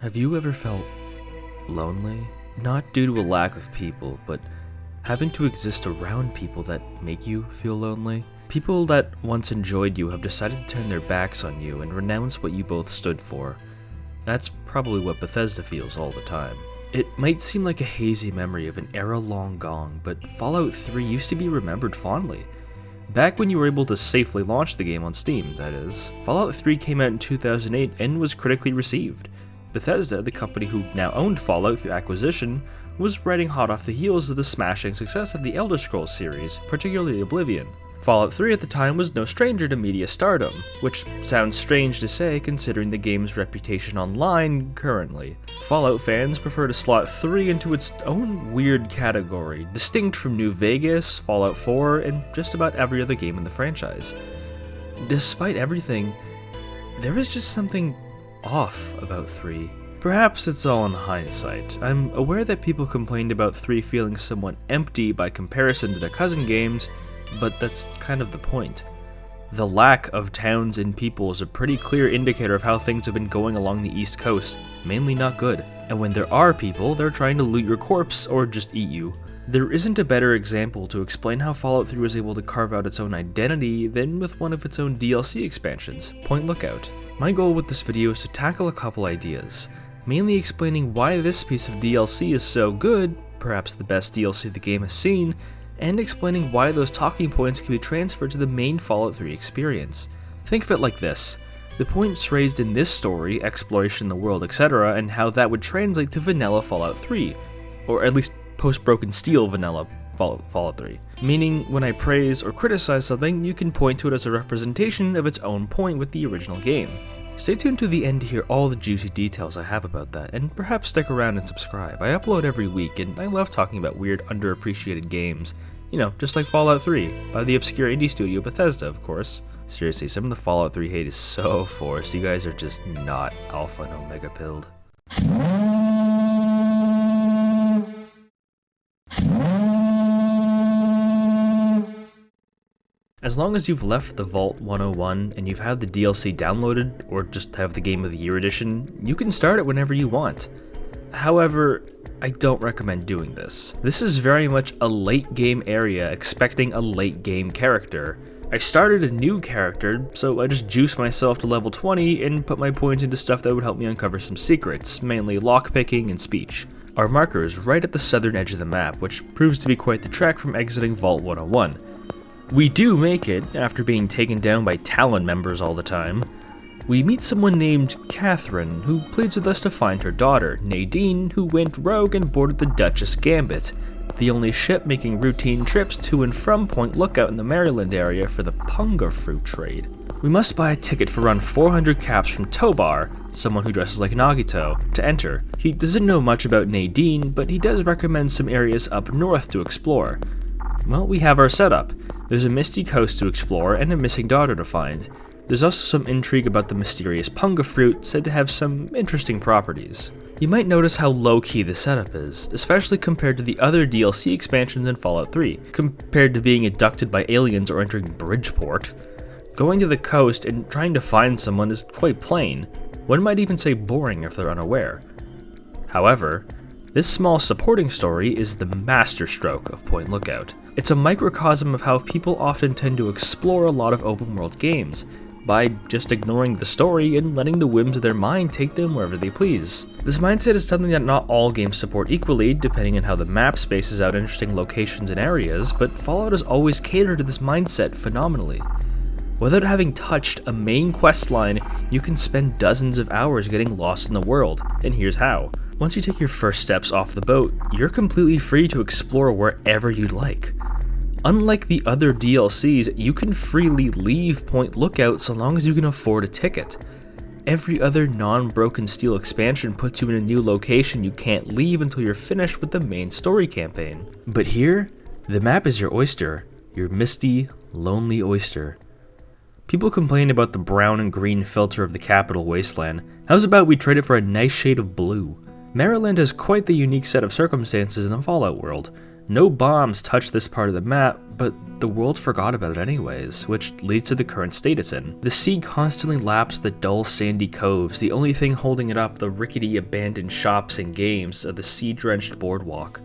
Have you ever felt lonely? Not due to a lack of people, but having to exist around people that make you feel lonely? People that once enjoyed you have decided to turn their backs on you and renounce what you both stood for. That's probably what Bethesda feels all the time. It might seem like a hazy memory of an era long gone, but Fallout 3 used to be remembered fondly. Back when you were able to safely launch the game on Steam, that is. Fallout 3 came out in 2008 and was critically received. Bethesda, the company who now owned Fallout through acquisition, was riding hot off the heels of the smashing success of the Elder Scrolls series, particularly Oblivion. Fallout 3 at the time was no stranger to media stardom, which sounds strange to say considering the game's reputation online currently. Fallout fans prefer to slot 3 into its own weird category, distinct from New Vegas, Fallout 4, and just about every other game in the franchise. Despite everything, there is just something off about 3. Perhaps it's all in hindsight. I'm aware that people complained about 3 feeling somewhat empty by comparison to their cousin games, but that's kind of the point. The lack of towns and people is a pretty clear indicator of how things have been going along the East Coast, mainly not good. And when there are people, they're trying to loot your corpse or just eat you. There isn't a better example to explain how Fallout 3 was able to carve out its own identity than with one of its own DLC expansions, Point Lookout. My goal with this video is to tackle a couple ideas, mainly explaining why this piece of DLC is so good, perhaps the best DLC the game has seen, and explaining why those talking points can be transferred to the main Fallout 3 experience. Think of it like this: the points raised in this story, exploration in the world, etc., and how that would translate to vanilla Fallout 3, or at least post-Broken Steel vanilla Fallout 3. Meaning, when I praise or criticize something, you can point to it as a representation of its own point with the original game. Stay tuned to the end to hear all the juicy details I have about that, and perhaps stick around and subscribe. I upload every week, and I love talking about weird, underappreciated games. You know, just like Fallout 3, by the obscure indie studio Bethesda, of course. Seriously, some of the Fallout 3 hate is so forced. You guys are just not alpha and omega pilled. As long as you've left the Vault 101 and you've had the DLC downloaded, or just have the Game of the Year edition, you can start it whenever you want. However, I don't recommend doing this. This is very much a late game area expecting a late game character. I started a new character, so I just juiced myself to level 20 and put my points into stuff that would help me uncover some secrets, mainly lockpicking and speech. Our marker is right at the southern edge of the map, which proves to be quite the trek from exiting Vault 101. We do make it, after being taken down by Talon members all the time. We meet someone named Catherine, who pleads with us to find her daughter, Nadine, who went rogue and boarded the Duchess Gambit, the only ship making routine trips to and from Point Lookout in the Maryland area for the punga fruit trade. We must buy a ticket for around 400 caps from Tobar, someone who dresses like Nagito, to enter. He doesn't know much about Nadine, but he does recommend some areas up north to explore. Well, we have our setup. There's a misty coast to explore and a missing daughter to find. There's also some intrigue about the mysterious punga fruit, said to have some interesting properties. You might notice how low-key the setup is, especially compared to the other DLC expansions in Fallout 3, compared to being abducted by aliens or entering Bridgeport. Going to the coast and trying to find someone is quite plain. One might even say boring if they're unaware. However, this small supporting story is the masterstroke of Point Lookout. It's a microcosm of how people often tend to explore a lot of open-world games, by just ignoring the story and letting the whims of their mind take them wherever they please. This mindset is something that not all games support equally, depending on how the map spaces out interesting locations and areas, but Fallout has always catered to this mindset phenomenally. Without having touched a main questline, you can spend dozens of hours getting lost in the world, and here's how. Once you take your first steps off the boat, you're completely free to explore wherever you'd like. Unlike the other DLCs, you can freely leave Point Lookout so long as you can afford a ticket. Every other non-Broken Steel expansion puts you in a new location you can't leave until you're finished with the main story campaign. But here, the map is your oyster, your misty, lonely oyster. People complain about the brown and green filter of the capital wasteland. How's about we trade it for a nice shade of blue? Maryland has quite the unique set of circumstances in the Fallout world. No bombs touch this part of the map, but the world forgot about it anyways, which leads to the current state it's in. The sea constantly laps the dull sandy coves, the only thing holding it up the rickety abandoned shops and games of the sea-drenched boardwalk.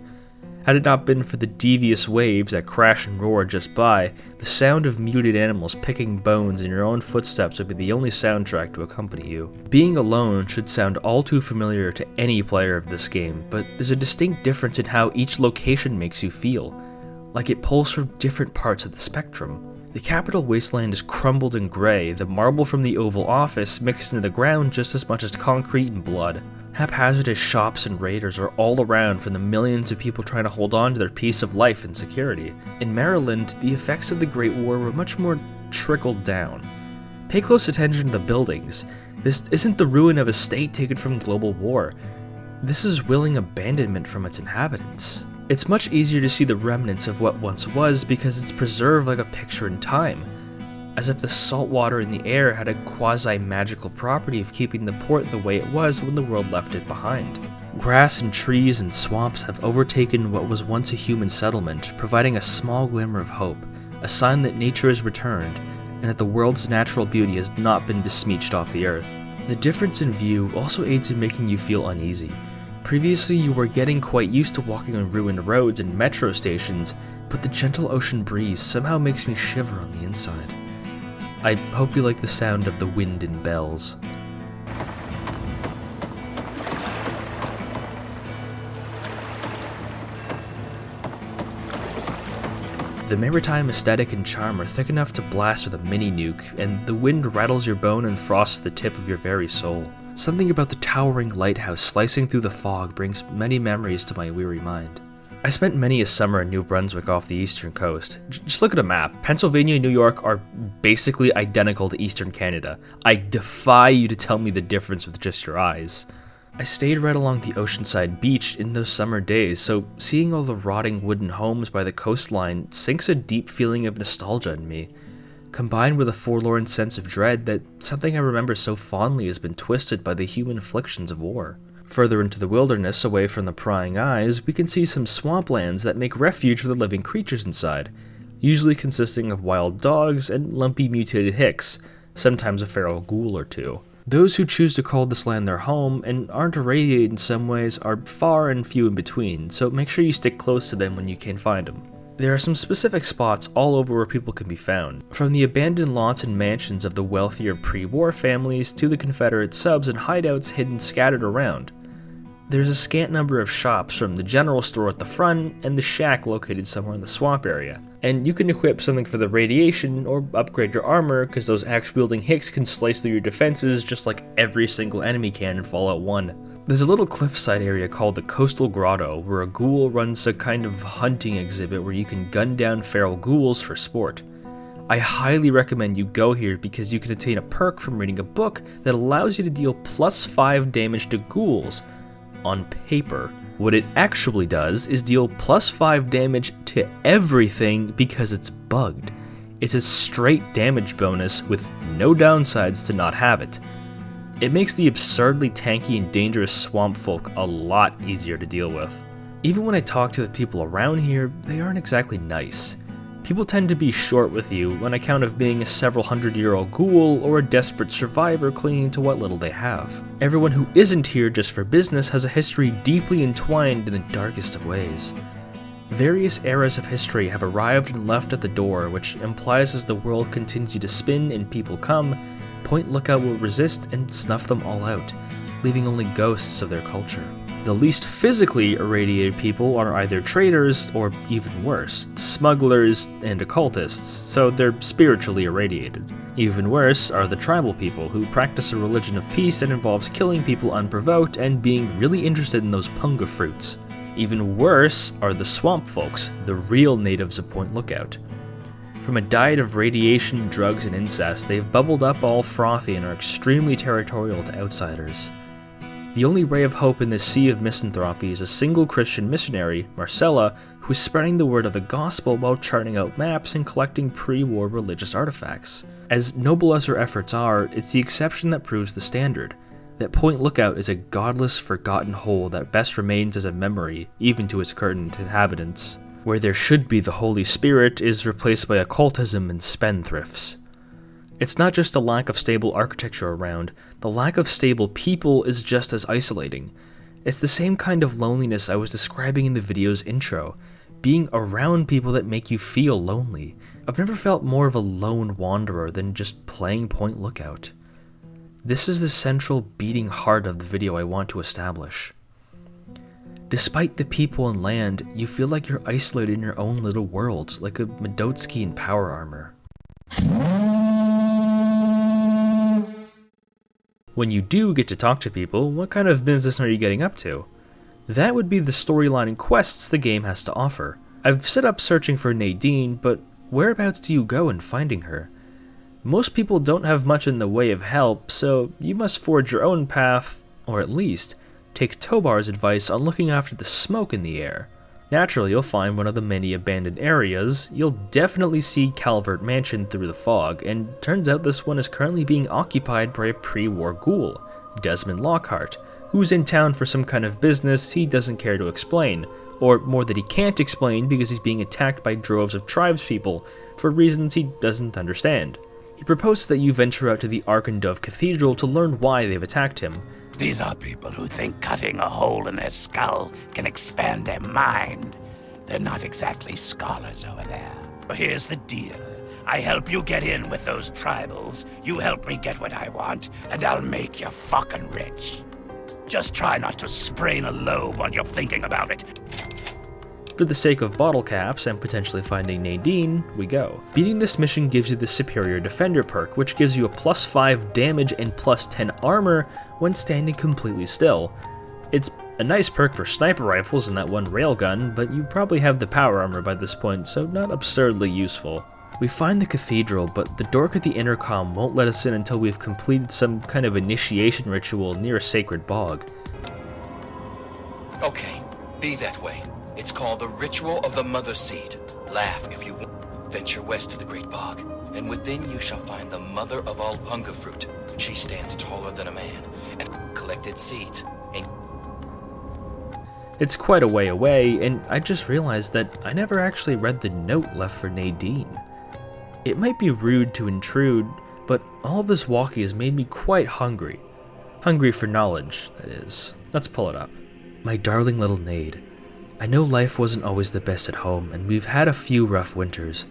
Had it not been for the devious waves that crash and roar just by, the sound of muted animals picking bones in your own footsteps would be the only soundtrack to accompany you. Being alone should sound all too familiar to any player of this game, but there's a distinct difference in how each location makes you feel, like it pulls from different parts of the spectrum. The capital wasteland is crumbled and grey, the marble from the Oval Office mixed into the ground just as much as concrete and blood. Haphazardous shops and raiders are all around from the millions of people trying to hold on to their peace of life and security. In Maryland, the effects of the Great War were much more trickled down. Pay close attention to the buildings. This isn't the ruin of a state taken from global war. This is willing abandonment from its inhabitants. It's much easier to see the remnants of what once was because it's preserved like a picture in time, as if the salt water in the air had a quasi-magical property of keeping the port the way it was when the world left it behind. Grass and trees and swamps have overtaken what was once a human settlement, providing a small glimmer of hope, a sign that nature has returned, and that the world's natural beauty has not been besmirched off the earth. The difference in view also aids in making you feel uneasy. Previously, you were getting quite used to walking on ruined roads and metro stations, but the gentle ocean breeze somehow makes me shiver on the inside. I hope you like the sound of the wind and bells. The maritime aesthetic and charm are thick enough to blast with a mini nuke, and the wind rattles your bone and frosts the tip of your very soul. Something about the towering lighthouse slicing through the fog brings many memories to my weary mind. I spent many a summer in New Brunswick off the eastern coast. Just look at a map. Pennsylvania and New York are basically identical to eastern Canada. I defy you to tell me the difference with just your eyes. I stayed right along the oceanside beach in those summer days, so seeing all the rotting wooden homes by the coastline sinks a deep feeling of nostalgia in me, combined with a forlorn sense of dread that something I remember so fondly has been twisted by the human afflictions of war. Further into the wilderness, away from the prying eyes, we can see some swamplands that make refuge for the living creatures inside, usually consisting of wild dogs and lumpy mutated Hicks, sometimes a feral ghoul or two. Those who choose to call this land their home and aren't irradiated in some ways are far and few in between, so make sure you stick close to them when you can find them. There are some specific spots all over where people can be found, from the abandoned lots and mansions of the wealthier pre-war families to the Confederate subs and hideouts hidden scattered around. There's a scant number of shops, from the general store at the front and the shack located somewhere in the swamp area. And you can equip something for the radiation or upgrade your armor, because those axe-wielding Hicks can slice through your defenses just like every single enemy can in Fallout 1. There's a little cliffside area called the Coastal Grotto, where a ghoul runs a kind of hunting exhibit where you can gun down feral ghouls for sport. I highly recommend you go here because you can attain a perk from reading a book that allows you to deal +5 damage to ghouls on paper. What it actually does is deal +5 damage to everything because it's bugged. It's a straight damage bonus with no downsides to not have it. It makes the absurdly tanky and dangerous swamp folk a lot easier to deal with. Even when I talk to the people around here, they aren't exactly nice. People tend to be short with you on account of being a several hundred-year-old ghoul or a desperate survivor clinging to what little they have. Everyone who isn't here just for business has a history deeply entwined in the darkest of ways. Various eras of history have arrived and left at the door, which implies as the world continues to spin and people come, Point Lookout will resist and snuff them all out, leaving only ghosts of their culture. The least physically irradiated people are either traitors or, even worse, smugglers and occultists, so they're spiritually irradiated. Even worse are the tribal people, who practice a religion of peace that involves killing people unprovoked and being really interested in those punga fruits. Even worse are the swamp folks, the real natives of Point Lookout. From a diet of radiation, drugs, and incest, they've bubbled up all frothy and are extremely territorial to outsiders. The only ray of hope in this sea of misanthropy is a single Christian missionary, Marcella, who is spreading the word of the gospel while charting out maps and collecting pre-war religious artifacts. As noble as her efforts are, it's the exception that proves the standard, that Point Lookout is a godless, forgotten hole that best remains as a memory, even to its current inhabitants. Where there should be the Holy Spirit is replaced by occultism and spendthrifts. It's not just a lack of stable architecture around, the lack of stable people is just as isolating. It's the same kind of loneliness I was describing in the video's intro, being around people that make you feel lonely. I've never felt more of a lone wanderer than just playing Point Lookout. This is the central beating heart of the video I want to establish. Despite the people and land, you feel like you're isolated in your own little world, like a Medotsky in power armor. When you do get to talk to people, what kind of business are you getting up to? That would be the storyline and quests the game has to offer. I've set up searching for Nadine, but whereabouts do you go in finding her? Most people don't have much in the way of help, so you must forge your own path, or at least take Tobar's advice on looking after the smoke in the air. Naturally, you'll find one of the many abandoned areas. You'll definitely see Calvert Mansion through the fog, and turns out this one is currently being occupied by a pre-war ghoul, Desmond Lockhart, who's in town for some kind of business he doesn't care to explain, or more that he can't explain because he's being attacked by droves of tribespeople for reasons he doesn't understand. He proposes that you venture out to the Arkandove Cathedral to learn why they've attacked him. These are people who think cutting a hole in their skull can expand their mind. They're not exactly scholars over there. Here's the deal. I help you get in with those tribals, you help me get what I want, and I'll make you fucking rich. Just try not to sprain a lobe while you're thinking about it. For the sake of bottle caps and potentially finding Nadine, we go. Beating this mission gives you the Superior Defender perk, which gives you a +5 damage and +10 armor when standing completely still. It's a nice perk for sniper rifles and that one railgun, but you probably have the power armor by this point, so not absurdly useful. We find the cathedral, but the dork at the intercom won't let us in until we've completed some kind of initiation ritual near a sacred bog. Okay, be that way. It's called the Ritual of the Mother Seed. Laugh if you want. Venture west to the Great Bog, and within you shall find the mother of all hunger fruit. She stands taller than a man, and collected seeds. And It's quite a way away, and I just realized that I never actually read the note left for Nadine. It might be rude to intrude, but all of this walking has made me quite hungry. Hungry for knowledge, that is. Let's pull it up. My darling little Nade. I know life wasn't always the best at home, and we've had a few rough winters.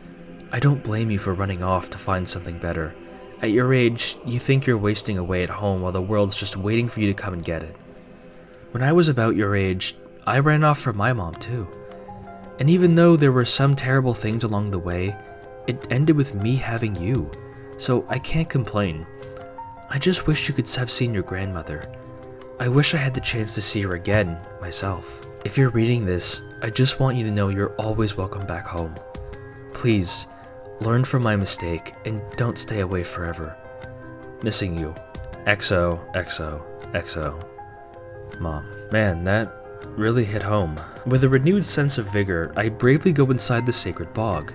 I don't blame you for running off to find something better. At your age, you think you're wasting away at home while the world's just waiting for you to come and get it. When I was about your age, I ran off from my mom too. And even though there were some terrible things along the way, it ended with me having you, so I can't complain. I just wish you could have seen your grandmother. I wish I had the chance to see her again, myself. If you're reading this, I just want you to know you're always welcome back home. Please, learn from my mistake and don't stay away forever. Missing you. XO, XO, XO. Mom. Man, that really hit home. With a renewed sense of vigor, I bravely go inside the sacred bog.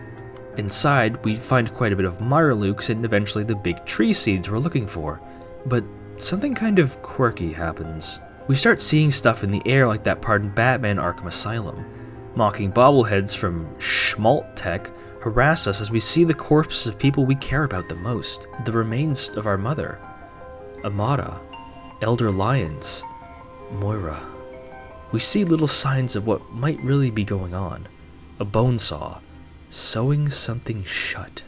Inside, we find quite a bit of Mirelukes and eventually the big tree seeds we're looking for. But something kind of quirky happens. We start seeing stuff in the air like that part in Batman Arkham Asylum. Mocking bobbleheads from Schmalt Tech harass us as we see the corpses of people we care about the most. The remains of our mother. Amada. Elder Lyons. Moira. We see little signs of what might really be going on. A bone saw. Sewing something shut.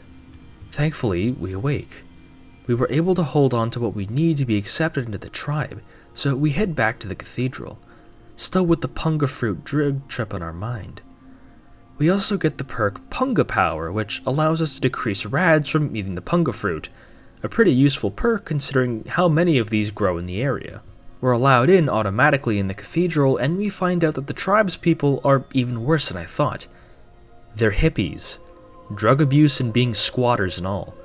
Thankfully, we awake. We were able to hold on to what we need to be accepted into the tribe, so we head back to the cathedral, still with the Punga fruit drug trip on our mind. We also get the perk Punga Power, which allows us to decrease rads from eating the Punga fruit, a pretty useful perk considering how many of these grow in the area. We're allowed in automatically in the cathedral, and we find out that the tribe's people are even worse than I thought. They're hippies, drug abuse and being squatters and all.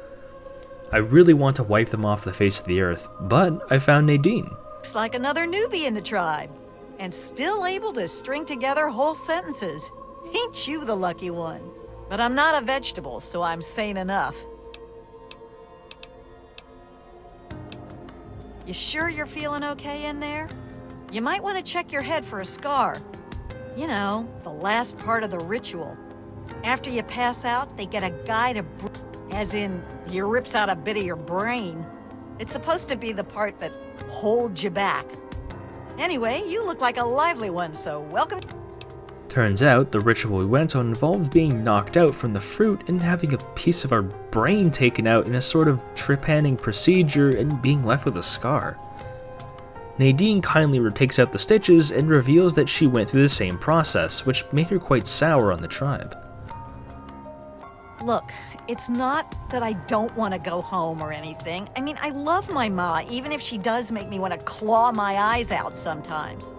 I really want to wipe them off the face of the earth, but I found Nadine. Looks like another newbie in the tribe, and still able to string together whole sentences. Ain't you the lucky one? But I'm not a vegetable, so I'm sane enough. You sure you're feeling okay in there? You might want to check your head for a scar. You know, the last part of the ritual. After you pass out, they get a guy to as in, he rips out a bit of your brain. It's supposed to be the part that holds you back. Anyway, you look like a lively one, so welcome. Turns out, the ritual we went on involved being knocked out from the fruit and having a piece of our brain taken out in a sort of trepanning procedure and being left with a scar. Nadine kindly takes out the stitches and reveals that she went through the same process, which made her quite sour on the tribe. Look, it's not that I don't want to go home or anything. I mean, I love my ma, even if she does make me want to claw my eyes out sometimes.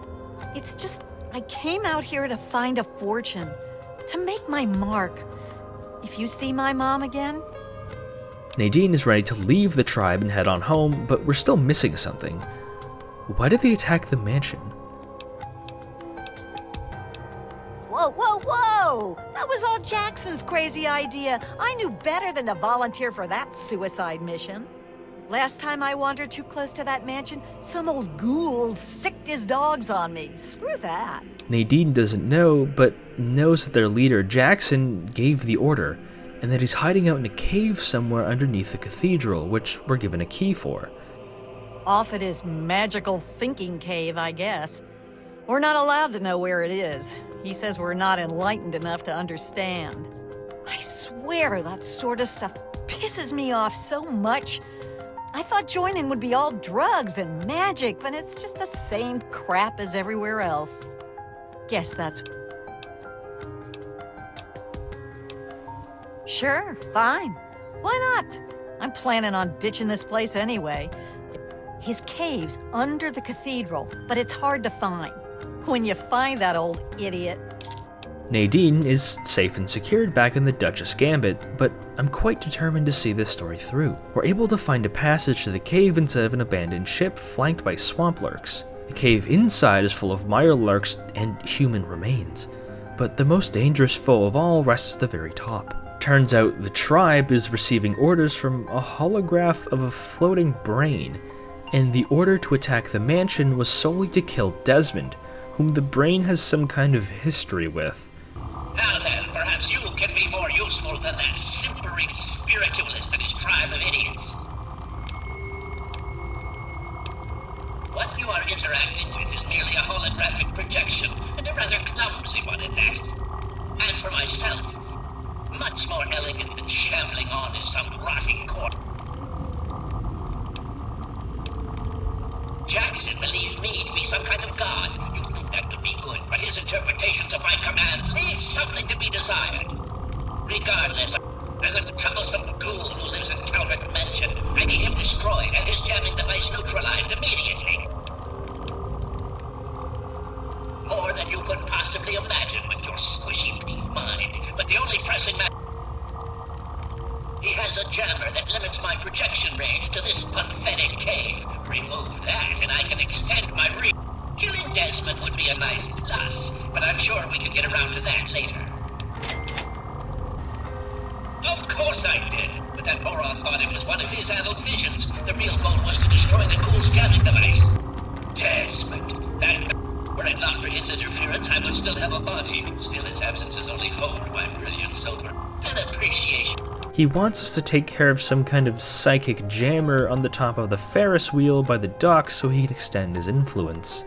It's just, I came out here to find a fortune, to make my mark. If you see my mom again... Nadine is ready to leave the tribe and head on home, but we're still missing something. Why did they attack the mansion? Whoa, whoa, whoa! That was all Jackson's crazy idea. I knew better than to volunteer for that suicide mission. Last time I wandered too close to that mansion, some old ghoul sicked his dogs on me. Screw that. Nadine doesn't know, but knows that their leader, Jackson, gave the order, and that he's hiding out in a cave somewhere underneath the cathedral, which we're given a key for. Off at his magical thinking cave, I guess. We're not allowed to know where it is. He says we're not enlightened enough to understand. I swear that sort of stuff pisses me off so much. I thought joining would be all drugs and magic, but it's just the same crap as everywhere else. Guess that's... Sure, fine. Why not? I'm planning on ditching this place anyway. His cave's under the cathedral, but it's hard to find. When you find that old idiot... Nadine is safe and secured back in the Duchess Gambit, but I'm quite determined to see this story through. We're able to find a passage to the cave inside of an abandoned ship flanked by swamp lurks. The cave inside is full of mire lurks and human remains, but the most dangerous foe of all rests at the very top. Turns out the tribe is receiving orders from a holograph of a floating brain, and the order to attack the mansion was solely to kill Desmond, whom the brain has some kind of history with. Now then, perhaps you can be more useful than that simpering spiritualist and his tribe of idiots. What you are interacting with is merely a holographic projection, and a rather clumsy one at that. As for myself, much more elegant than shambling on is some rotting corpse. Jackson believes me to be some kind of god. You think that would be good, but his interpretations of my commands leave something to be desired. Regardless, as a troublesome ghoul who lives in Calvert Mansion, I need him destroyed and his jamming device neutralized immediately. More than you could possibly imagine with your squishy pea mind, but the only pressing matter... He has a jammer that limits my projection range to this pathetic cave. Remove that and I can extend my reach. Killing Desmond would be a nice plus, but I'm sure we can get around to that later. Of course I did, but that moron thought it was one of his adult visions. The real goal was to destroy the ghoul's jamming device. Desmond, that... Were it not for his interference, I would still have a body. Still, his absence is only honed by brilliant sober and appreciation. He wants us to take care of some kind of psychic jammer on the top of the Ferris wheel by the docks so he can extend his influence.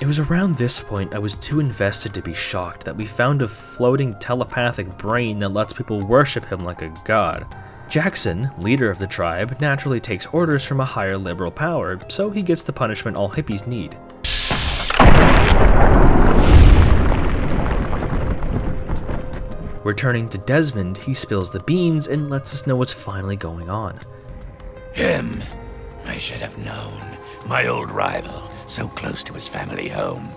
It was around this point I was too invested to be shocked that we found a floating telepathic brain that lets people worship him like a god. Jackson, leader of the tribe, naturally takes orders from a higher liberal power, so he gets the punishment all hippies need. Returning to Desmond, he spills the beans and lets us know what's finally going on. Him. I should have known. My old rival, so close to his family home.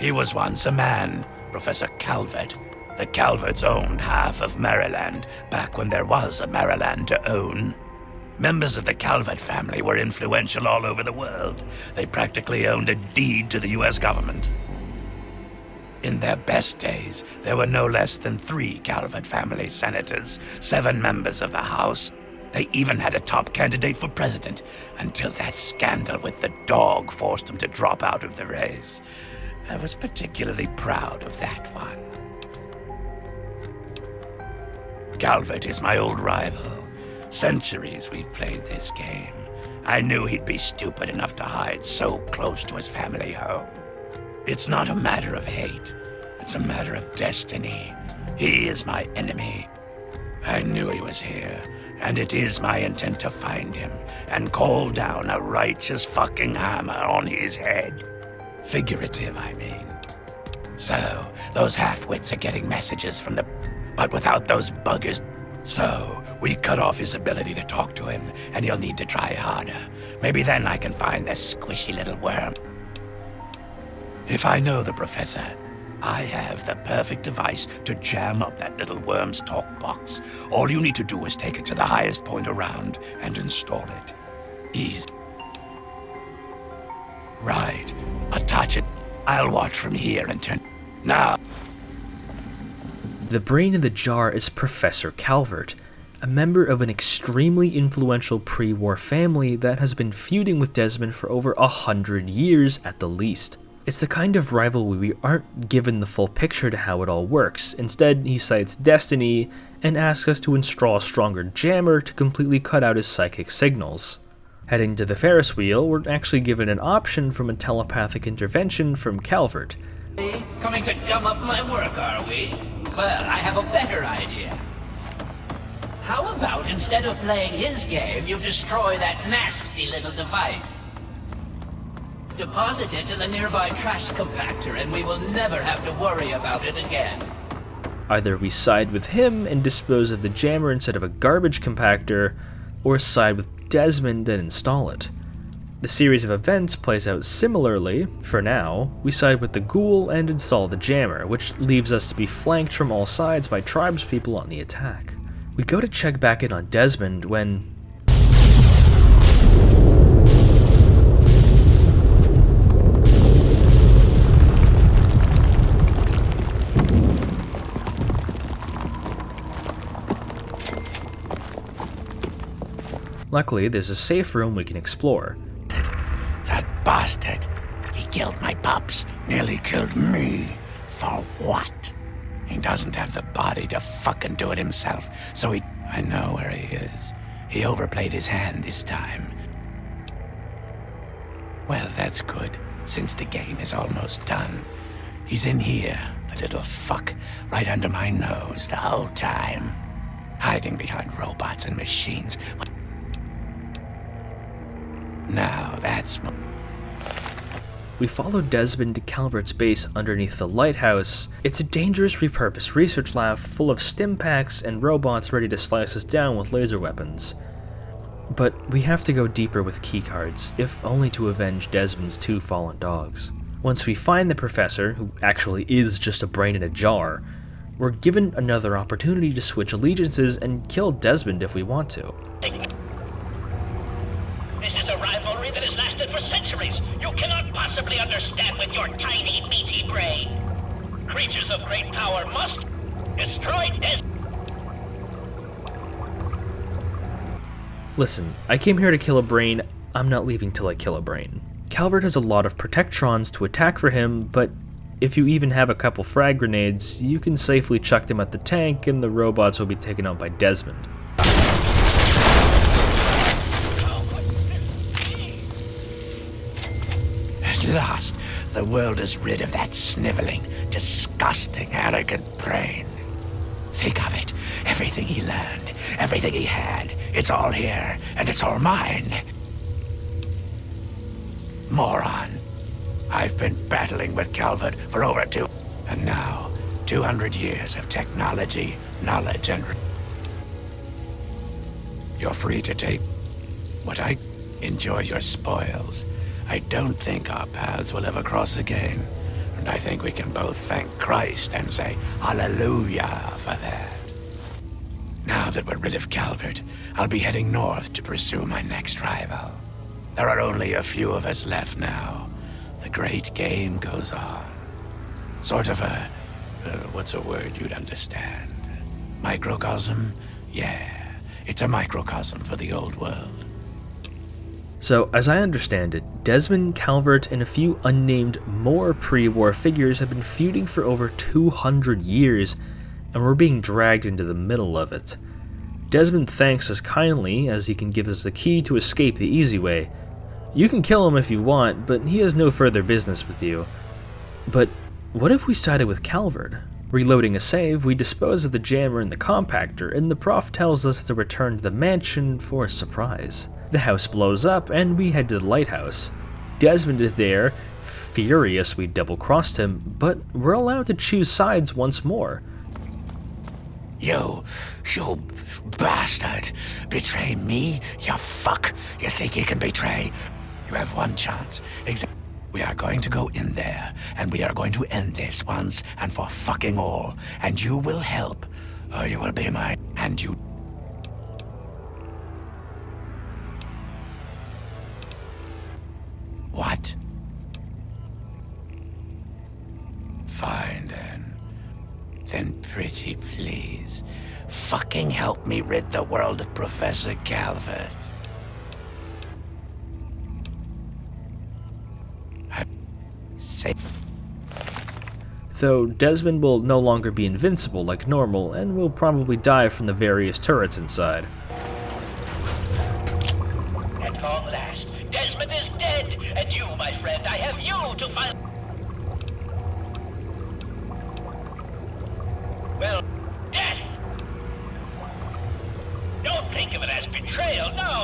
He was once a man, Professor Calvert. The Calverts owned half of Maryland, back when there was a Maryland to own. Members of the Calvert family were influential all over the world. They practically owned a deed to the US government. In their best days, there were no less than 3 Calvert family senators, 7 members of the House. They even had a top candidate for president, until that scandal with the dog forced them to drop out of the race. I was particularly proud of that one. Calvert is my old rival. Centuries we've played this game. I knew he'd be stupid enough to hide so close to his family home. It's not a matter of hate. It's a matter of destiny. He is my enemy. I knew he was here, and it is my intent to find him and call down a righteous fucking hammer on his head. Figurative, I mean. So, those half-wits are getting messages from but without those buggers. So, we cut off his ability to talk to him, and he'll need to try harder. Maybe then I can find this squishy little worm. If I know the professor, I have the perfect device to jam up that little worm's talk box. All you need to do is take it to the highest point around and install it. Easy. Right. Attach it. I'll watch from here and turn. Now. The brain in the jar is Professor Calvert, a member of an extremely influential pre-war family that has been feuding with Desmond for over 100 years at the least. It's the kind of rivalry we aren't given the full picture to how it all works. Instead, he cites destiny and asks us to install a stronger jammer to completely cut out his psychic signals. Heading to the Ferris wheel, we're actually given an option from a telepathic intervention from Calvert. Coming to gum up my work, are we? Well, I have a better idea. How about instead of playing his game, you destroy that nasty little device? Deposit it in the nearby trash compactor and we will never have to worry about it again. Either we side with him and dispose of the jammer instead of a garbage compactor, or side with Desmond and install it. The series of events plays out similarly. For now, we side with the ghoul and install the jammer, which leaves us to be flanked from all sides by tribespeople on the attack. We go to check back in on Desmond when... Luckily, there's a safe room we can explore. That bastard. He killed my pups, nearly killed me. For what? He doesn't have the body to fucking do it himself, so I know where he is. He overplayed his hand this time. Well, that's good, since the game is almost done. He's in here, the little fuck, right under my nose the whole time. Hiding behind robots and machines. Now that's... We follow Desmond to Calvert's base underneath the lighthouse. It's a dangerous repurposed research lab full of stim packs and robots ready to slice us down with laser weapons. But we have to go deeper with keycards, if only to avenge Desmond's 2 fallen dogs. Once we find the professor, who actually is just a brain in a jar, we're given another opportunity to switch allegiances and kill Desmond if we want to. This is a rivalry that has lasted for centuries. You cannot possibly understand with your tiny, meaty brain. Creatures of great power must destroy Listen, I came here to kill a brain. I'm not leaving till I kill a brain. Calvert has a lot of protectrons to attack for him, but if you even have a couple frag grenades, you can safely chuck them at the tank and the robots will be taken out by Desmond. At last, the world is rid of that sniveling, disgusting, arrogant brain. Think of it. Everything he learned, everything he had, it's all here, and it's all mine. Moron. I've been battling with Calvert for over and now, 200 years of technology, knowledge, and... You're free to take what I enjoy your spoils. I don't think our paths will ever cross again, and I think we can both thank Christ and say hallelujah for that. Now that we're rid of Calvert, I'll be heading north to pursue my next rival. There are only a few of us left now. The great game goes on. Sort of a... what's a word you'd understand? Microcosm? Yeah, it's a microcosm for the old world. So, as I understand it, Desmond, Calvert, and a few unnamed more pre-war figures have been feuding for over 200 years, and we're being dragged into the middle of it. Desmond thanks us kindly, as he can give us the key to escape the easy way. You can kill him if you want, but he has no further business with you. But what if we sided with Calvert? Reloading a save, we dispose of the jammer and the compactor, and the prof tells us to return to the mansion for a surprise. The house blows up, and we head to the lighthouse. Desmond is there, furious we double-crossed him, but we're allowed to choose sides once more. You bastard! Betray me, you fuck! You think you can betray? You have one chance. We are going to go in there, and we are going to end this once and for fucking all. And you will help, or you will be mine. And you... What? Fine then. Then pretty please, fucking help me rid the world of Professor Calvert. Though Desmond will no longer be invincible like normal, and will probably die from the various turrets inside. At long last, Desmond is dead, and you, my friend, I have you to find. Well, death. Don't think of it as betrayal. No.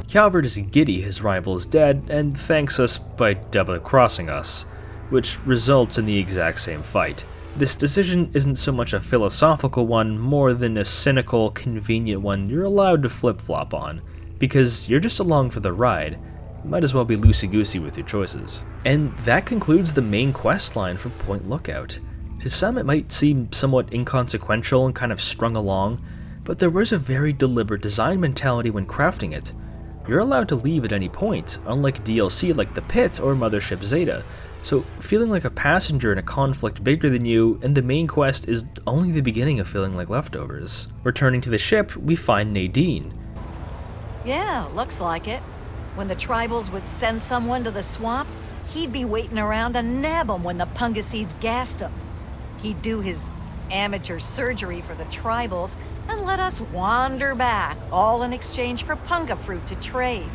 Calvert is giddy his rival is dead, and thanks us by double-crossing us, which results in the exact same fight. This decision isn't so much a philosophical one, more than a cynical, convenient one you're allowed to flip-flop on, because you're just along for the ride. Might as well be loosey-goosey with your choices. And that concludes the main quest line for Point Lookout. To some it might seem somewhat inconsequential and kind of strung along, but there was a very deliberate design mentality when crafting it. You're allowed to leave at any point, unlike DLC like the Pit or Mothership Zeta, so feeling like a passenger in a conflict bigger than you, and the main quest is only the beginning of feeling like leftovers. Returning to the ship, we find Nadine. Yeah, looks like it. When the tribals would send someone to the swamp, he'd be waiting around to nab them when the Pungaseeds gassed him. He'd do his amateur surgery for the tribals and let us wander back, all in exchange for punga fruit to trade.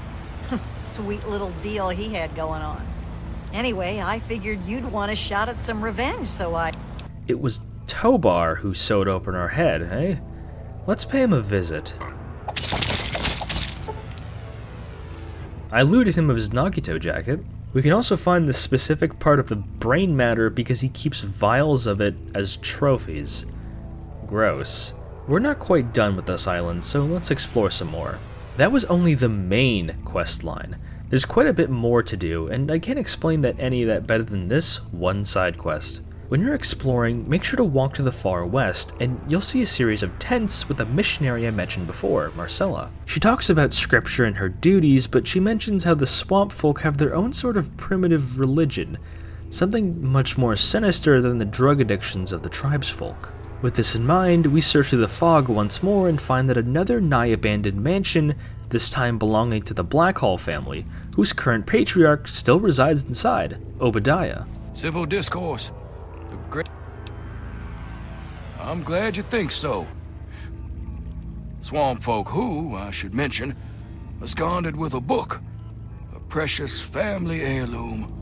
Sweet little deal he had going on. Anyway, I figured you'd want a shot at some revenge, so I... It was Tobar who sewed open our head, eh? Let's pay him a visit. I looted him of his Nagito jacket. We can also find the specific part of the brain matter because he keeps vials of it as trophies. Gross. We're not quite done with this island, so let's explore some more. That was only the main quest line. There's quite a bit more to do, and I can't explain any of that better than this one side quest. When you're exploring, make sure to walk to the far west, and you'll see a series of tents with a missionary I mentioned before, Marcella. She talks about scripture and her duties, but she mentions how the swamp folk have their own sort of primitive religion, something much more sinister than the drug addictions of the tribesfolk. With this in mind, we search through the fog once more and find that another nigh-abandoned mansion, this time belonging to the Blackhall family, whose current patriarch still resides inside, Obadiah. Civil discourse. I'm glad you think so. Swamp folk who, I should mention, absconded with a book, a precious family heirloom.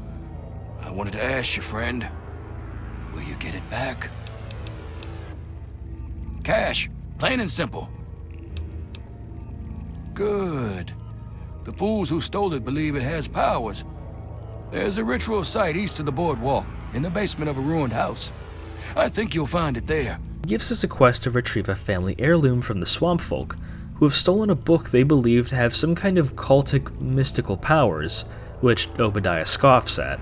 I wanted to ask you, friend, will you get it back? Cash, plain and simple. Good. The fools who stole it believe it has powers. There's a ritual site east of the boardwalk, in the basement of a ruined house. I think you'll find it there. He gives us a quest to retrieve a family heirloom from the swamp folk, who have stolen a book they believe to have some kind of cultic mystical powers, which Obadiah scoffs at.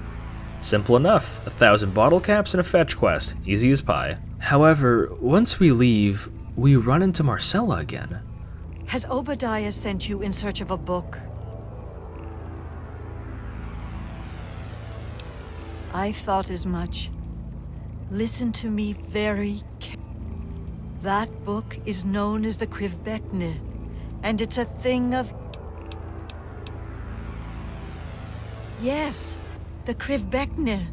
Simple enough, 1,000 bottle caps and a fetch quest, easy as pie. However, once we leave, we run into Marcella again. Has Obadiah sent you in search of a book? I thought as much. Listen to me very carefully. That book is known as the Krivbekne, and it's a thing of... Yes, the Krivbekne.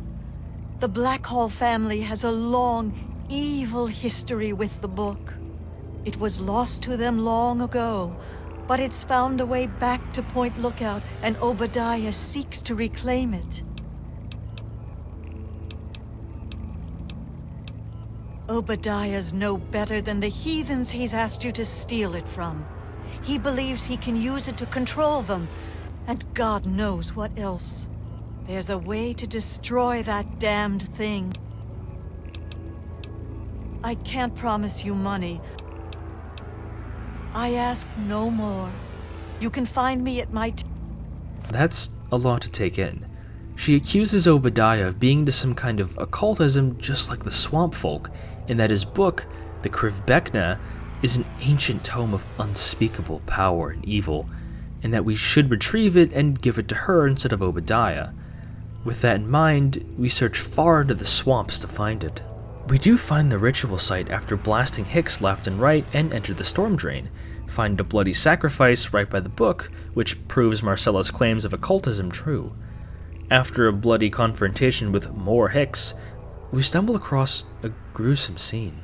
The Blackhall family has a long, evil history with the book. It was lost to them long ago, but it's found a way back to Point Lookout, and Obadiah seeks to reclaim it. Obadiah's no better than the heathens he's asked you to steal it from. He believes he can use it to control them, and God knows what else. There's a way to destroy that damned thing. I can't promise you money. I ask no more. You can find me at my... That's a lot to take in. She accuses Obadiah of being into some kind of occultism just like the swamp folk, in that his book, the Krivbekne, is an ancient tome of unspeakable power and evil, and that we should retrieve it and give it to her instead of Obadiah. With that in mind, we search far into the swamps to find it. We do find the ritual site after blasting Hicks left and right and enter the storm drain, find a bloody sacrifice right by the book, which proves Marcella's claims of occultism true. After a bloody confrontation with more Hicks, we stumble across a gruesome scene.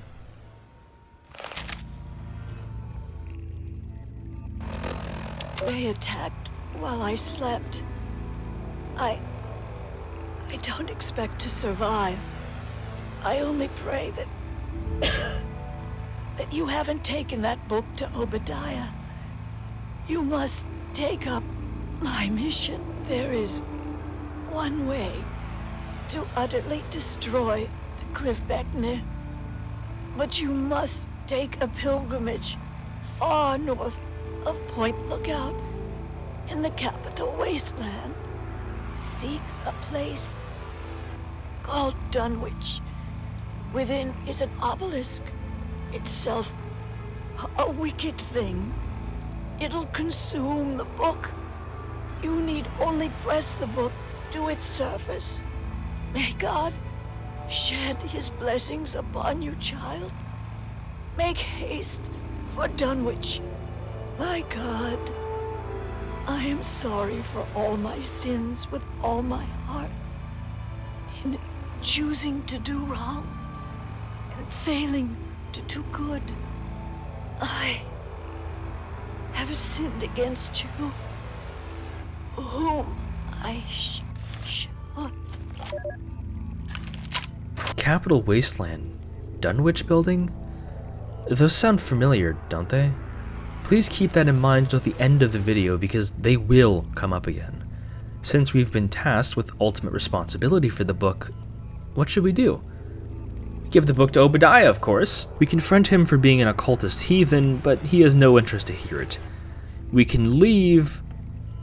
They attacked while I slept. I don't expect to survive. I only pray that that you haven't taken that book to Obadiah. You must take up my mission. There is one way to utterly destroy the Krivbekne, but you must take a pilgrimage far north of Point Lookout in the capital wasteland. Seek a place called Dunwich. Within is an obelisk, itself a wicked thing. It'll consume the book. You need only press the book to its surface. May God shed his blessings upon you, child. Make haste for Dunwich. My God, I am sorry for all my sins with all my heart. In choosing to do wrong and failing to do good, I have sinned against you, whom I should. Capital Wasteland, Dunwich building? Those sound familiar, don't they? Please keep that in mind until the end of the video because they will come up again. Since we've been tasked with ultimate responsibility for the book, what should we do? Give the book to Obadiah, of course. We confront him for being an occultist heathen, but he has no interest to hear it. We can leave,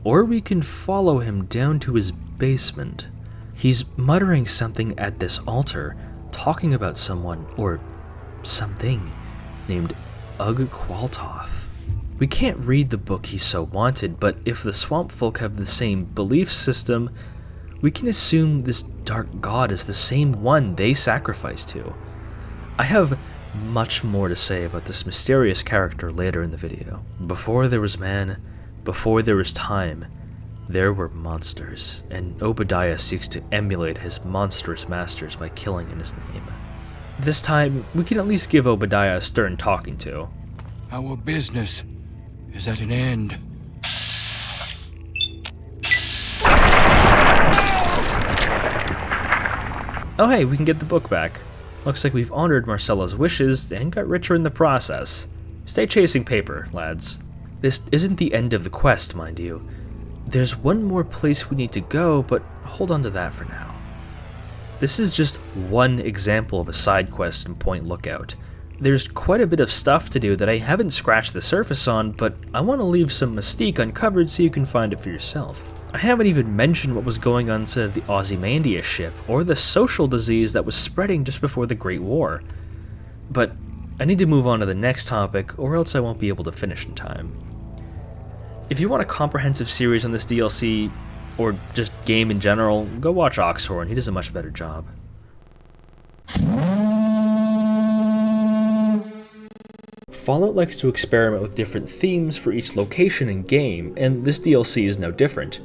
or we can follow him down to his basement. He's muttering something at this altar, talking about someone, or something, named Ugg Qualtoth. We can't read the book he so wanted, but if the swamp folk have the same belief system, we can assume this dark god is the same one they sacrificed to. I have much more to say about this mysterious character later in the video. Before there was man, before there was time, there were monsters, and Obadiah seeks to emulate his monstrous masters by killing in his name. This time, we can at least give Obadiah a stern talking to. Our business is at an end. Oh hey, we can get the book back. Looks like we've honored Marcella's wishes and got richer in the process. Stay chasing paper, lads. This isn't the end of the quest, mind you. There's one more place we need to go, but hold on to that for now. This is just one example of a side quest in Point Lookout. There's quite a bit of stuff to do that I haven't scratched the surface on, but I want to leave some mystique uncovered so you can find it for yourself. I haven't even mentioned what was going on to the Ozymandias ship, or the social disease that was spreading just before the Great War. But I need to move on to the next topic, or else I won't be able to finish in time. If you want a comprehensive series on this DLC, or just game in general, go watch Oxhorn, he does a much better job. Fallout likes to experiment with different themes for each location and game, and this DLC is no different.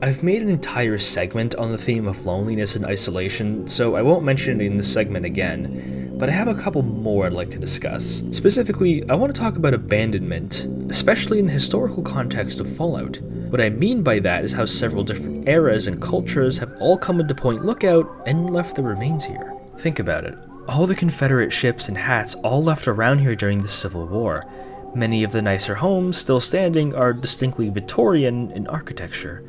I've made an entire segment on the theme of loneliness and isolation, so I won't mention it in this segment again, but I have a couple more I'd like to discuss. Specifically, I want to talk about abandonment, especially in the historical context of Fallout. What I mean by that is how several different eras and cultures have all come into Point Lookout and left their remains here. Think about it. All the Confederate ships and hats all left around here during the Civil War. Many of the nicer homes still standing are distinctly Victorian in architecture.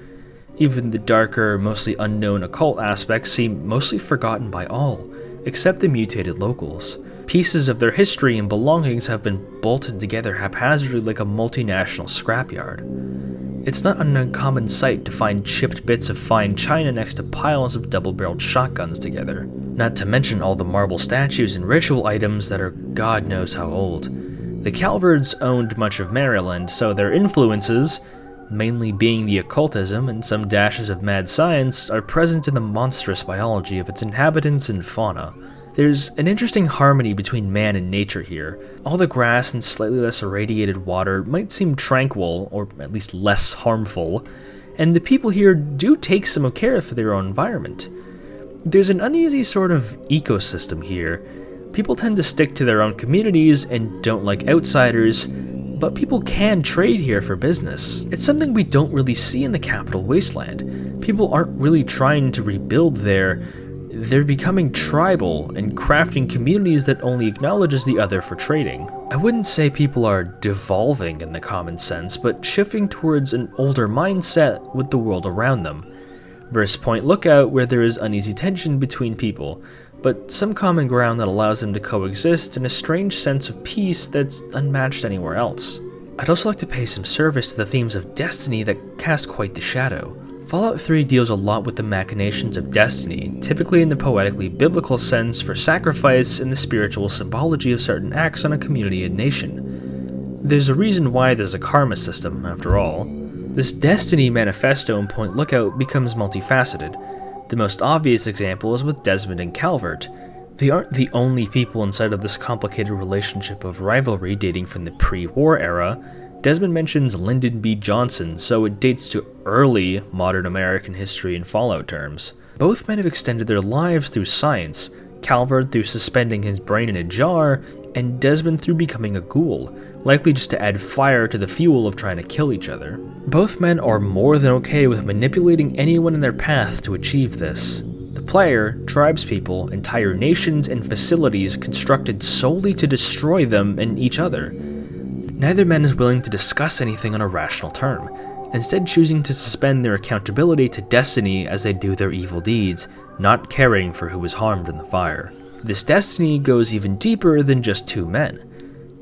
Even the darker, mostly unknown occult aspects seem mostly forgotten by all, except the mutated locals. Pieces of their history and belongings have been bolted together haphazardly like a multinational scrapyard. It's not an uncommon sight to find chipped bits of fine china next to piles of double-barreled shotguns together, not to mention all the marble statues and ritual items that are God knows how old. The Calverts owned much of Maryland, so their influences, mainly being the occultism and some dashes of mad science, are present in the monstrous biology of its inhabitants and fauna. There's an interesting harmony between man and nature here. All the grass and slightly less irradiated water might seem tranquil, or at least less harmful, and the people here do take some care for their own environment. There's an uneasy sort of ecosystem here. People tend to stick to their own communities and don't like outsiders, but people can trade here for business. It's something we don't really see in the Capital Wasteland. People aren't really trying to rebuild there. They're becoming tribal and crafting communities that only acknowledges the other for trading. I wouldn't say people are devolving in the common sense, but shifting towards an older mindset with the world around them. Versus Point Lookout, where there is uneasy tension between people, but some common ground that allows them to coexist in a strange sense of peace that's unmatched anywhere else. I'd also like to pay some service to the themes of destiny that cast quite the shadow. Fallout 3 deals a lot with the machinations of destiny, typically in the poetically biblical sense for sacrifice and the spiritual symbology of certain acts on a community and nation. There's a reason why there's a karma system, after all. This destiny manifesto in Point Lookout becomes multifaceted. The most obvious example is with Desmond and Calvert. They aren't the only people inside of this complicated relationship of rivalry dating from the pre-war era. Desmond mentions Lyndon B. Johnson, so it dates to early modern American history in Fallout terms. Both men have extended their lives through science, Calvert through suspending his brain in a jar, and Desmond through becoming a ghoul, likely just to add fire to the fuel of trying to kill each other. Both men are more than okay with manipulating anyone in their path to achieve this. The player, tribespeople, entire nations, and facilities constructed solely to destroy them and each other. Neither man is willing to discuss anything on a rational term, instead choosing to suspend their accountability to destiny as they do their evil deeds, not caring for who was harmed in the fire. This destiny goes even deeper than just two men.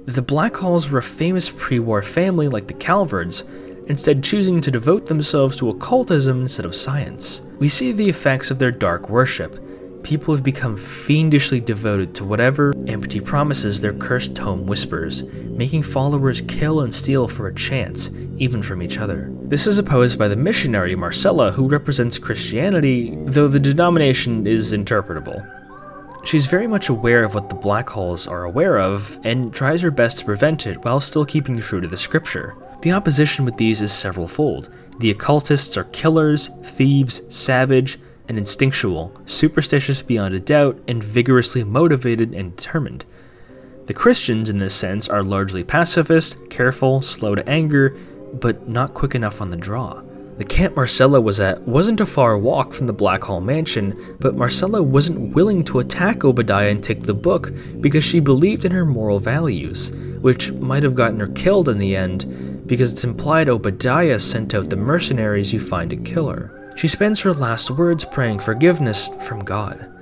The Blackhalls were a famous pre-war family like the Calverts, instead choosing to devote themselves to occultism instead of science. We see the effects of their dark worship. People have become fiendishly devoted to whatever empty promises their cursed tome whispers, making followers kill and steal for a chance, even from each other. This is opposed by the missionary Marcella, who represents Christianity, though the denomination is interpretable. She's very much aware of what the Blackhalls are aware of, and tries her best to prevent it while still keeping true to the scripture. The opposition with these is several-fold. The occultists are killers, thieves, savage, and instinctual, superstitious beyond a doubt, and vigorously motivated and determined. The Christians, in this sense, are largely pacifist, careful, slow to anger, but not quick enough on the draw. The camp Marcella was at wasn't a far walk from the Blackhall mansion, but Marcella wasn't willing to attack Obadiah and take the book because she believed in her moral values, which might have gotten her killed in the end, because it's implied Obadiah sent out the mercenaries who find to kill her. She spends her last words praying forgiveness from God.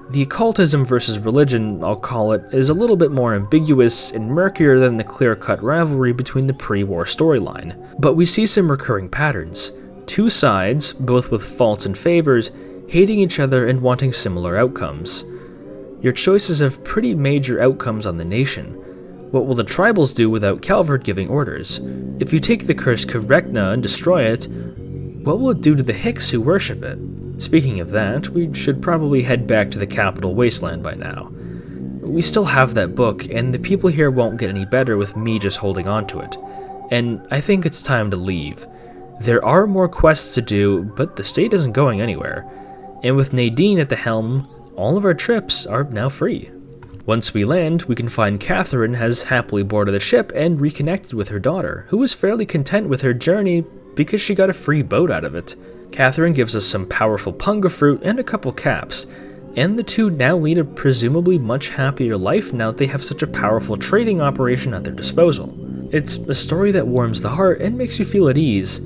The occultism versus religion, I'll call it, is a little bit more ambiguous and murkier than the clear-cut rivalry between the pre-war storyline, but we see some recurring patterns. Two sides, both with faults and favors, hating each other and wanting similar outcomes. Your choices have pretty major outcomes on the nation. What will the tribals do without Calvert giving orders? If you take the cursed Karekna and destroy it, what will it do to the Hicks who worship it? Speaking of that, we should probably head back to the Capital Wasteland by now. we still have that book, and the people here won't get any better with me just holding on to it. And I think it's time to leave. There are more quests to do, but the state isn't going anywhere. And with Nadine at the helm, all of our trips are now free. Once we land, we can find Catherine has happily boarded the ship and reconnected with her daughter, who was fairly content with her journey because she got a free boat out of it. Catherine gives us some powerful punga fruit and a couple caps, and the two now lead a presumably much happier life now that they have such a powerful trading operation at their disposal. It's a story that warms the heart and makes you feel at ease.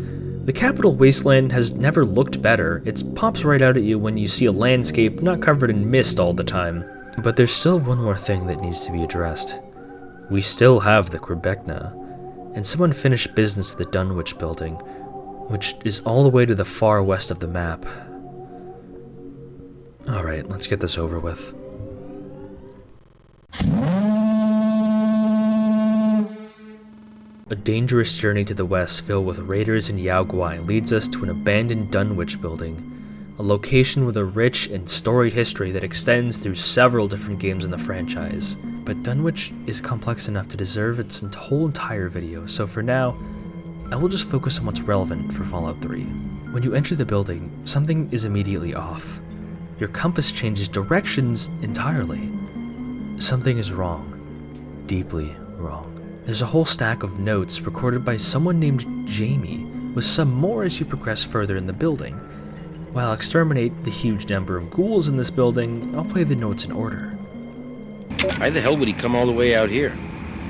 The capital wasteland has never looked better. It pops right out at you when you see a landscape not covered in mist all the time. But there's still one more thing that needs to be addressed. We still have the Quebecna, and some unfinished business at the Dunwich building, which is all the way to the far west of the map. Alright, let's get this over with. A dangerous journey to the west filled with raiders and Yao Guai leads us to an abandoned Dunwich building, a location with a rich and storied history that extends through several different games in the franchise. But Dunwich is complex enough to deserve its whole entire video, so for now, I will just focus on what's relevant for Fallout 3. When you enter the building, something is immediately off. Your compass changes directions entirely. Something is wrong. Deeply wrong. There's a whole stack of notes recorded by someone named Jamie, with some more as you progress further in the building. While I exterminate the huge number of ghouls in this building, I'll play the notes in order. Why the hell would he come all the way out here?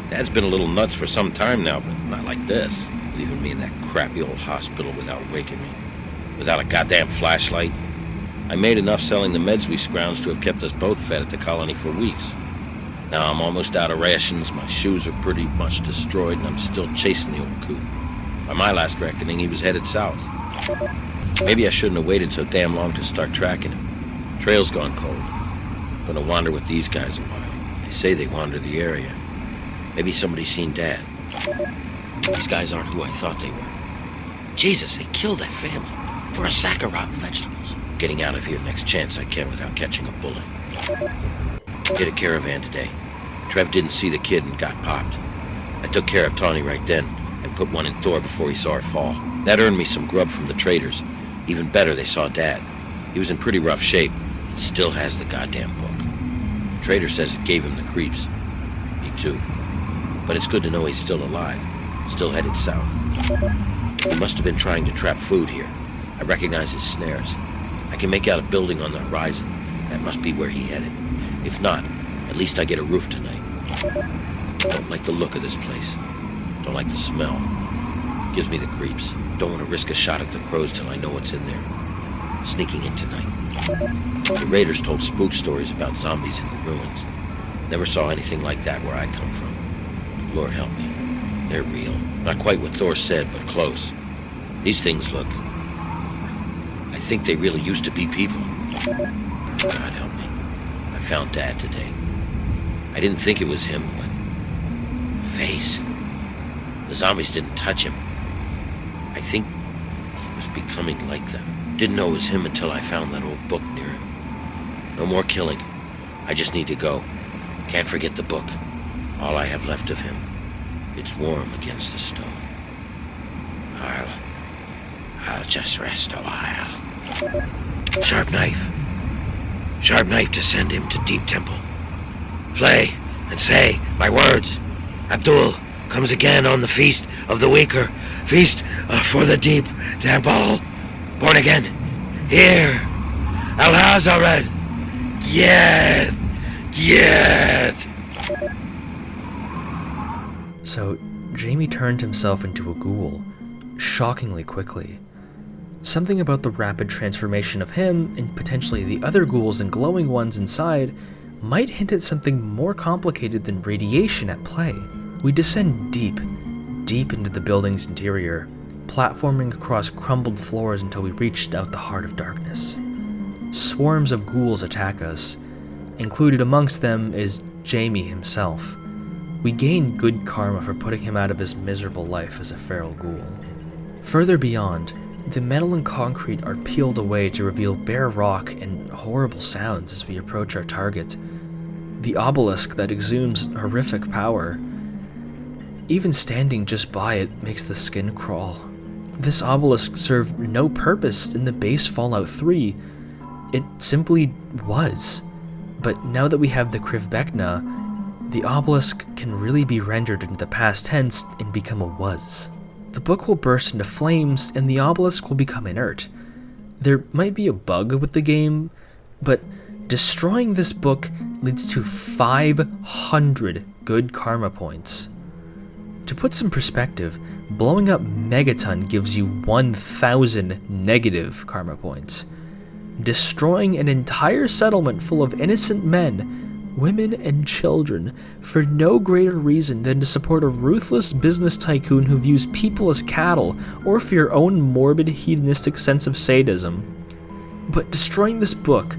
Dad's been a little nuts for some time now, but not like this. Leaving me in that crappy old hospital without waking me. Without a goddamn flashlight. I made enough selling the meds we scrounged to have kept us both fed at the colony for weeks. Now I'm almost out of rations, my shoes are pretty much destroyed, and I'm still chasing the old coot. By my last reckoning, he was headed south. Maybe I shouldn't have waited so damn long to start tracking him. Trail's gone cold. Gonna wander with these guys a while. They say they wander the area. Maybe somebody's seen Dad. These guys aren't who I thought they were. Jesus, they killed that family for a sack of rotten vegetables. Getting out of here next chance I can without catching a bullet. Hit a caravan today. Trev didn't see the kid and got popped. I took care of Tawny right then and put one in Thor before he saw her fall. That earned me some grub from the traders. Even better, they saw Dad. He was in pretty rough shape. Still has the goddamn book. Trader says it gave him the creeps. Me too. But it's good to know he's still alive. Still headed south. He must have been trying to trap food here. I recognize his snares. I can make out a building on the horizon. That must be where he headed. If not, at least I get a roof tonight. Don't like the look of this place. Don't like the smell. Gives me the creeps. Don't want to risk a shot at the crows till I know what's in there. Sneaking in tonight. The raiders told spook stories about zombies in the ruins. Never saw anything like that where I come from. Lord help me. They're real. Not quite what Thor said, but close. These things look... I think they really used to be people. God help me. I found Dad today. I didn't think it was him, but... Face. The zombies didn't touch him. I think he was becoming like them. Didn't know it was him until I found that old book near him. No more killing. I just need to go. Can't forget the book. All I have left of him. It's warm against the stone. I'll just rest a while. Sharp knife. Sharp knife to send him to Deep Temple. Flay and say my words. Abdul comes again on the Feast of the Weaker. Feast for the Deep Temple. Born again. Here. Al-Hazared. Yes. Yes. So, Jamie turned himself into a ghoul, shockingly quickly. Something about the rapid transformation of him, and potentially the other ghouls and glowing ones inside, might hint at something more complicated than radiation at play. We descend deep into the building's interior, platforming across crumbled floors until we reached out the heart of darkness. Swarms of ghouls attack us. Included amongst them is Jamie himself. We gain good karma for putting him out of his miserable life as a feral ghoul. Further beyond, the metal and concrete are peeled away to reveal bare rock and horrible sounds as we approach our target. the obelisk that exudes horrific power. Even standing just by it makes the skin crawl. This obelisk served no purpose in the base Fallout 3. It simply was. But now that we have the Krivbekna, the obelisk can really be rendered into the past tense and become a was. The book will burst into flames and the obelisk will become inert. There might be a bug with the game, but destroying this book leads to 500 good karma points. To put some perspective, blowing up Megaton gives you 1,000 negative karma points. Destroying an entire settlement full of innocent men, women, and children for no greater reason than to support a ruthless business tycoon who views people as cattle, or for your own morbid hedonistic sense of sadism. But destroying this book,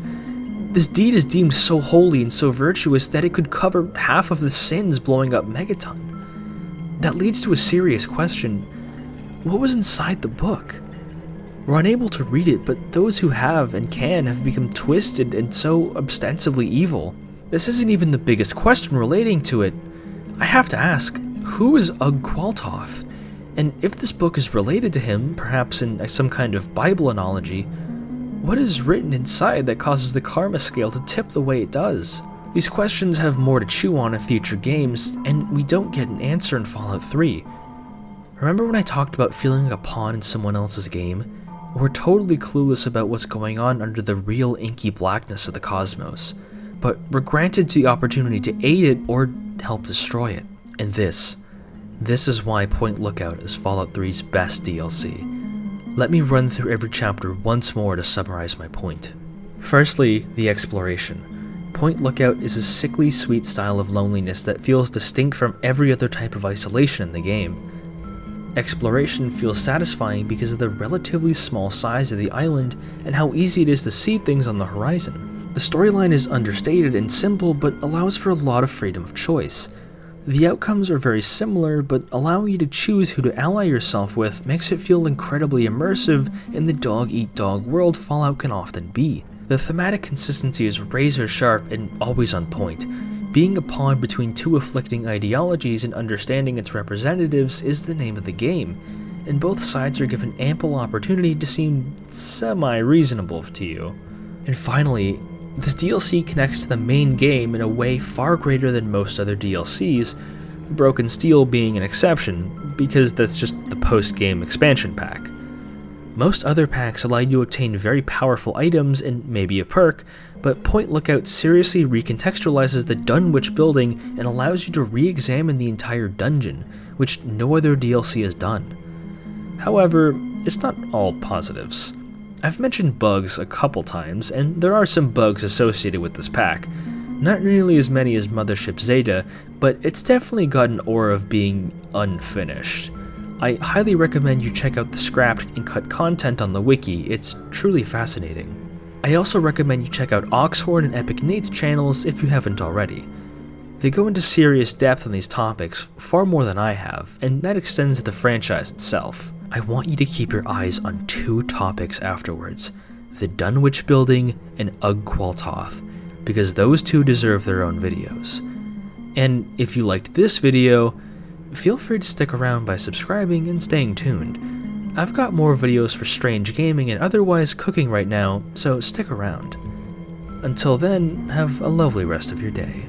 this deed is deemed so holy and so virtuous that it could cover half of the sins blowing up Megaton. That leads to a serious question. What was inside the book? We're unable to read it, but those who have and can have become twisted and so ostensibly evil. This isn't even the biggest question relating to it. I have to ask, who is Ustulate? And if this book is related to him, perhaps in some kind of Bible analogy, what is written inside that causes the karma scale to tip the way it does? These questions have more to chew on in future games, and we don't get an answer in Fallout 3. Remember when I talked about feeling like a pawn in someone else's game? We're totally clueless about what's going on under the real inky blackness of the cosmos, but we're granted the opportunity to aid it or help destroy it. And this is why Point Lookout is Fallout 3's best DLC. Let me run through every chapter once more to summarize my point. Firstly, the exploration. Point Lookout is a sickly sweet style of loneliness that feels distinct from every other type of isolation in the game. Exploration feels satisfying because of the relatively small size of the island and how easy it is to see things on the horizon. The storyline is understated and simple, but allows for a lot of freedom of choice. The outcomes are very similar, but allowing you to choose who to ally yourself with makes it feel incredibly immersive in the dog-eat-dog world Fallout can often be. The thematic consistency is razor sharp and always on point. Being a pawn between two afflicting ideologies and understanding its representatives is the name of the game, and both sides are given ample opportunity to seem semi-reasonable to you. And finally, this DLC connects to the main game in a way far greater than most other DLCs, Broken Steel being an exception, because that's just the post-game expansion pack. Most other packs allow you to obtain very powerful items and maybe a perk, but Point Lookout seriously recontextualizes the Dunwich building and allows you to re-examine the entire dungeon, which no other DLC has done. However, it's not all positives. I've mentioned bugs a couple times, and there are some bugs associated with this pack. Not nearly as many as Mothership Zeta, but it's definitely got an aura of being unfinished. I highly recommend you check out the scrapped and cut content on the wiki, it's truly fascinating. I also recommend you check out Oxhorn and EpicNate's channels if you haven't already. They go into serious depth on these topics, far more than I have, and that extends to the franchise itself. I want you to keep your eyes on two topics afterwards, the Dunwich building and Ustulate, because those two deserve their own videos. And if you liked this video, feel free to stick around by subscribing and staying tuned. I've got more videos for strange gaming and otherwise cooking right now, so stick around. Until then, have a lovely rest of your day.